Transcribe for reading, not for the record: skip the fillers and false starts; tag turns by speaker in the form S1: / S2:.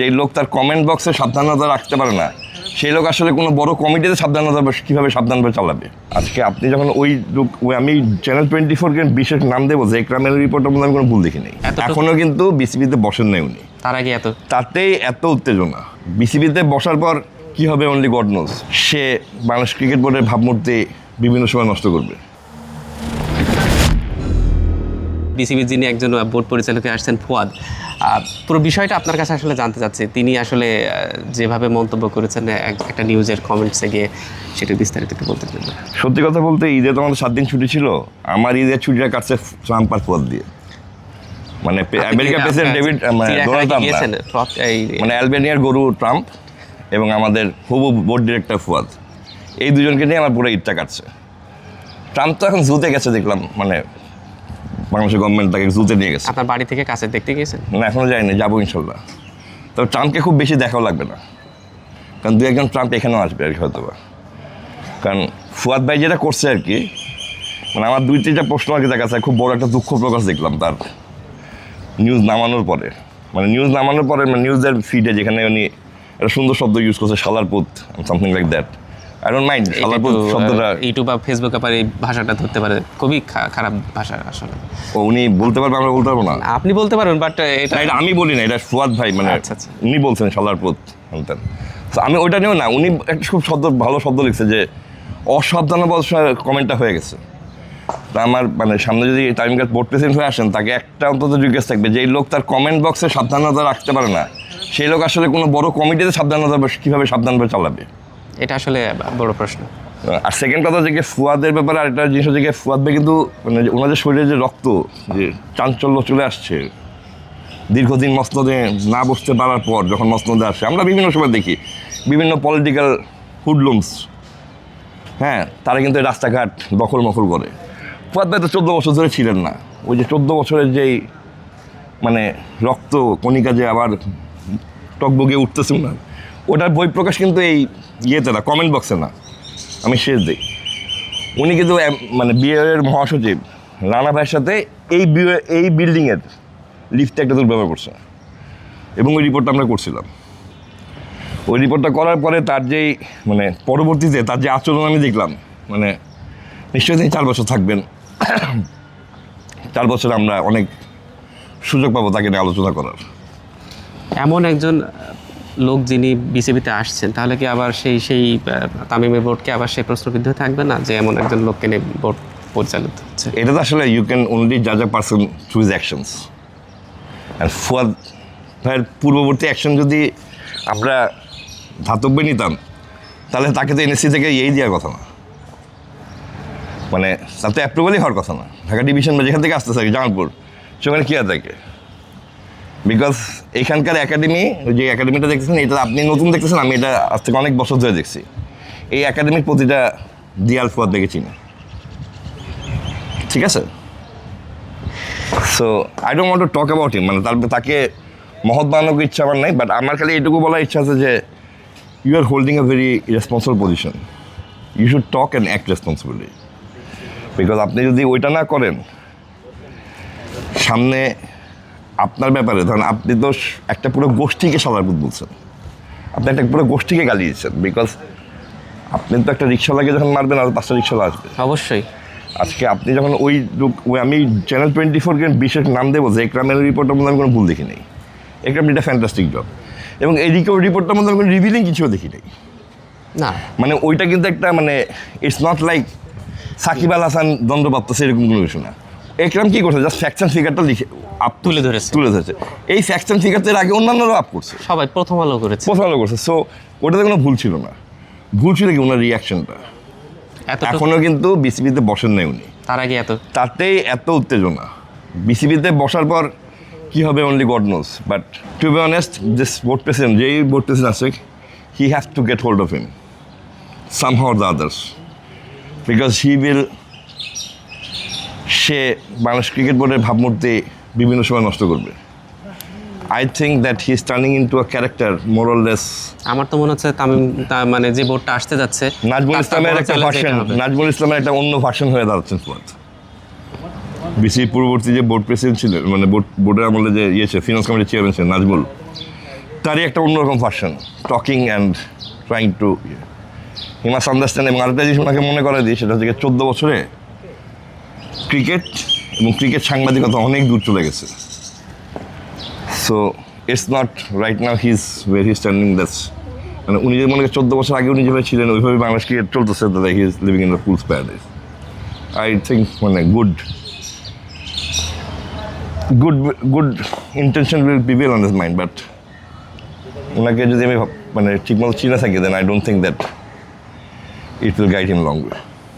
S1: যেই লোক তার কমেন্ট বক্সে সাবধানতা রাখতে পারে না, সেই লোক আসলে কোনো বড় কমিটিতে সাবধানতা কীভাবে সাবধানভাবে চালাবে। আজকে আপনি যখন আমি চ্যানেল 24-কে বিশেষ নাম দেবো যে একরামের রিপোর্টের মধ্যে আমি কোনো ভুল দেখি নাই। এখনও কিন্তু বিসিবিতে বসেন নাই উনি,
S2: তার আগে
S1: তাতেই এত উত্তেজনা। বিসিবিতে বসার পর কি হবে অনলি গড নোজ। সে বাংলাদেশ ক্রিকেট বোর্ডের ভাবমূর্তি বিভিন্ন সময় নষ্ট করবে।
S2: বিসিবির যিনি একজন বোর্ড পরিচালকে আসছেন ফুয়াদ, পুরো বিষয়টা আপনার কাছে আসলে জানতে চাচ্ছি। তিনি আসলে যেভাবে মন্তব্য করেছেন একটা নিউজের কমেন্টসে গিয়ে, সেটা বিস্তারিত একটু বলতে চান।
S1: সত্যি কথা বলতে ঈদে তো আমাদের 7 দিন ছুটি ছিল। আমার ঈদের ছুটিটা কাটছে ট্রাম্প আর ফুয়াদ দিয়ে, মানে আমেরিকার প্রেসিডেন্ট ডোনাল্ড ট্রাম্প, মানে আলবেনিয়ার গরু ট্রাম্প এবং আমাদের হুবু বোর্ড ডিরেক্টর ফুয়াদ, এই দুজনকে নিয়ে আমার পুরো ঈদটা কাটছে। ট্রাম্প তো এখন জুতে গেছে দেখলাম, মানে বাংলাদেশের গভর্নমেন্ট তাকে জুতে নিয়ে গেছে।
S2: আপনার বাড়ি থেকে কাছে দেখতে গিয়েছেন?
S1: না, এখনও যাইনি, যাবো ইনশাল্লাহ। তবে ট্রাম্পকে খুব বেশি দেখাও লাগবে না, কারণ 2-1 ট্রাম্প এখানেও আসবে আর কি হয়তো বা। কারণ ফুয়াদ ভাই যেটা করছে আর কি, মানে আমার 2-3টা প্রশ্ন আর কি দেখা যাচ্ছে। খুব বড় একটা দুঃখ প্রকাশ দেখলাম তার নিউজ নামানোর পরে, মানে নিউজের ফিডে যেখানে উনি একটা সুন্দর শব্দ ইউজ করছে, শালার পুত, something like that. I don't mind শালার পুত শব্দটা।
S2: ইউটিউব বা ফেসবুক আবার এই ভাষাটা ধরতে পারে, খুবই খারাপ ভাষা আসলে।
S1: উনি বলতে পারবে, আমরা বলতে পারবো না।
S2: আপনি বলতে পারবেন, বাট
S1: এটা আমি বলি না, এটা ফুয়াদ ভাই, মানে উনি বলছেন শালার পুত বলতেন। আমি ওইটা নিয়েও না, উনি একটা খুব ভালো শব্দ লিখছে যে অসাবধানতার কমেন্টটা হয়ে গেছে। তা আমার মানে সামনে যদি টাইমকার বোর্ড প্রেসিডেন্ট হয়ে আসেন, তাকে একটা অন্তত জিজ্ঞেস থাকবে যে এই লোক তার কমেন্ট বক্সে সাবধানতা রাখতে পারে না, সেই লোক আসলে কোনো বড় কমিটিতে সাবধানতা কীভাবে সাবধানভাবে চালাবে।
S2: এটা আসলে বড় প্রশ্ন।
S1: আর সেকেন্ড কথা যে ফুয়াদের ব্যাপারে আরেকটা জিনিস হচ্ছে যে ফুয়াদ ভাই কিন্তু মানে ওনাদের শরীরে যে রক্ত, যে চাঞ্চল্য চলে আসছে দীর্ঘদিন মসনদে না বসতে পারার পর, যখন মসনদে আসে আমরা বিভিন্ন সময় দেখি বিভিন্ন পলিটিক্যাল হুডলুমস, হ্যাঁ, তারা কিন্তু রাস্তাঘাট দখল করে। ফুয়াদ ভাই তো 14 বছর ধরে ছিলেন না। ওই যে 14 বছরের যেই মানে রক্ত কণিকা যে আবার টকবগিয়ে উঠতেছে না, ওটার বই প্রকাশ কিন্তু এই ইয়েতে না, কমেন্ট বক্সে না। আমি শেষ দিই, উনি কিন্তু মানে বিএর মহাসচিব রানা ভাইয়ের সাথে এই বিল্ডিংয়ের লিফটে একটা দুর্ব্যবহার করছে, এবং ওই রিপোর্টটা আমরা করছিলাম। ওই রিপোর্টটা করার পরে তার যেই মানে পরবর্তীতে তার যে আচরণ আমি দেখলাম, মানে নিশ্চয়ই তিনি 4 বছর থাকবেন। 4 বছর আমরা অনেক সুযোগ পাবো তাকে নিয়ে আলোচনা করার।
S2: এমন একজন লোক যিনি বিসিবিতে আসছেন, তাহলে কি আবার সেই তামিমের বোর্ডকে আবার সেই প্রশ্নবিদ্ধ থাকবে না যে এমন একজন লোককে নিয়ে বোর্ড পরিচালিত হচ্ছে?
S1: এটা তো আসলে ইউ ক্যান অনলি জাজ a person through his actions. আর ফুয়াদ ভাইয়ের পূর্ববর্তী অ্যাকশন যদি আমরা ধাতব্যে নিতাম, তাহলে তাকে তো এনএসসি থেকে দেওয়ার কথা না, মানে তার তো অ্যাপ্রুভালই হওয়ার কথা না। ঢাকা ডিভিশন বা যেখান থেকে আসতে থাকে জামালপুর, সেখানে কী আর থাকে। বিকজ এখানকার একাডেমি, যে একাডেমিটা দেখতেছেন, এটা আপনি নতুন দেখতেছেন, আমি এটা আজ থেকে অনেক বছর ধরে দেখছি। এই একাডেমির প্রতিটা দিয়াল ফুয়াদ দেখে চিনি, ঠিক আছে? So I don't want to talk about him, মানে তাকে মহৎ বানানোর ইচ্ছা আমার নাই। বাট আমার খালি এটুকু বলার ইচ্ছা আছে যে you are holding a very responsible position, you should talk and act responsibly. Because আপনি যদি ওইটা না করেন, সামনে আপনার ব্যাপারে ধরেন আপনি তো একটা পুরো গোষ্ঠীকে সাদারপুত বলছেন, আপনি একটা পুরো গোষ্ঠীকে গালি দিচ্ছেন। বিকজ আপনি তো একটা রিক্সাওয়ালাকে যখন মারবেন, আর 5টা রিক্সাওয়ালা আসবে অবশ্যই। আজকে আপনি যখন আমি চ্যানেল 24-কে বিশেষ নাম দেবো যে একরামের রিপোর্টের মধ্যে আমি কোনো ভুল দেখি নাই। একরাম এটা ফ্যান্টাস্টিক জব, এবং এই রিপোর্টটার মধ্যে আমি কোনো রিভিলিং কিছুও দেখি নাই। না, মানে ওইটা কিন্তু একটা মানে it's not like Shakib Al Hasan দণ্ডপ্রাপ্ত, সেরকম কোনো কিছু না। একরাম কী করছে, জাস্ট ফ্যাক্ট অ্যান্ড ফিগারটা তুলে ধরেছে। এই ফ্যাক্ট অ্যান্ড ফিগারটা এর আগে অন্যান্যরা আপ করছে, সবাই প্রথম আলো করেছে। সো ওটাতে কোনো ভুল ছিল না। ভুল ছিল কি ওনার রিয়াকশনটা। এখনও কিন্তু বিসিবিতে বসেন নাই উনি, তার আগে তাতেই এত উত্তেজনা। বিসিবিতে বসার পর কী হবে only God knows. But to be honest, this board president, যেই বোর্ড প্রেসিডেন্ট আছে, he have to get hold of him somehow or the others, because সে বাংলাদেশ ক্রিকেট বোর্ডের ভাবমূর্তি বিভিন্ন সময় নষ্ট করবে। I think that he is turning into a character more or less.
S2: আমার তো মনে হচ্ছে তামিম, মানে যে বোর্ডটা আসতে যাচ্ছে,
S1: নাজমুল ইসলামের একটা অন্য ভার্সন হয়ে দাঁড়াচ্ছেন ফুয়াদ। বিসিবি পূর্ববর্তী যে বোর্ড প্রেসিডেন্ট ছিলেন, মানে বোর্ডের আমলে যে ছিল, ফিনান্স কমিটির চেয়ারম্যান ছিলেন নাজমুল, তারই একটা অন্যরকম version, talking and trying to he must understand. এবং আরেকটা জিনিস ওনাকে মনে করে দিই, সেটা হচ্ছে 14 বছরে ক্রিকেট এবং ক্রিকেট সাংবাদিকতা অনেক দূর চলে গেছে। So it's not right now his where he standing, that's মানে উনি যে মনে করেন 14 বছর আগে উনি যেভাবে ছিলেন ওইভাবে বাংলাদেশ ক্রিকেট চলতেছে, দাদা he is living in the fool's paradise. I think মানে good intention will prevail on his mind, but ওনাকে যদি আমি মানে ঠিকমতো চিনে থাকি, then I don't think that it will guide him long way.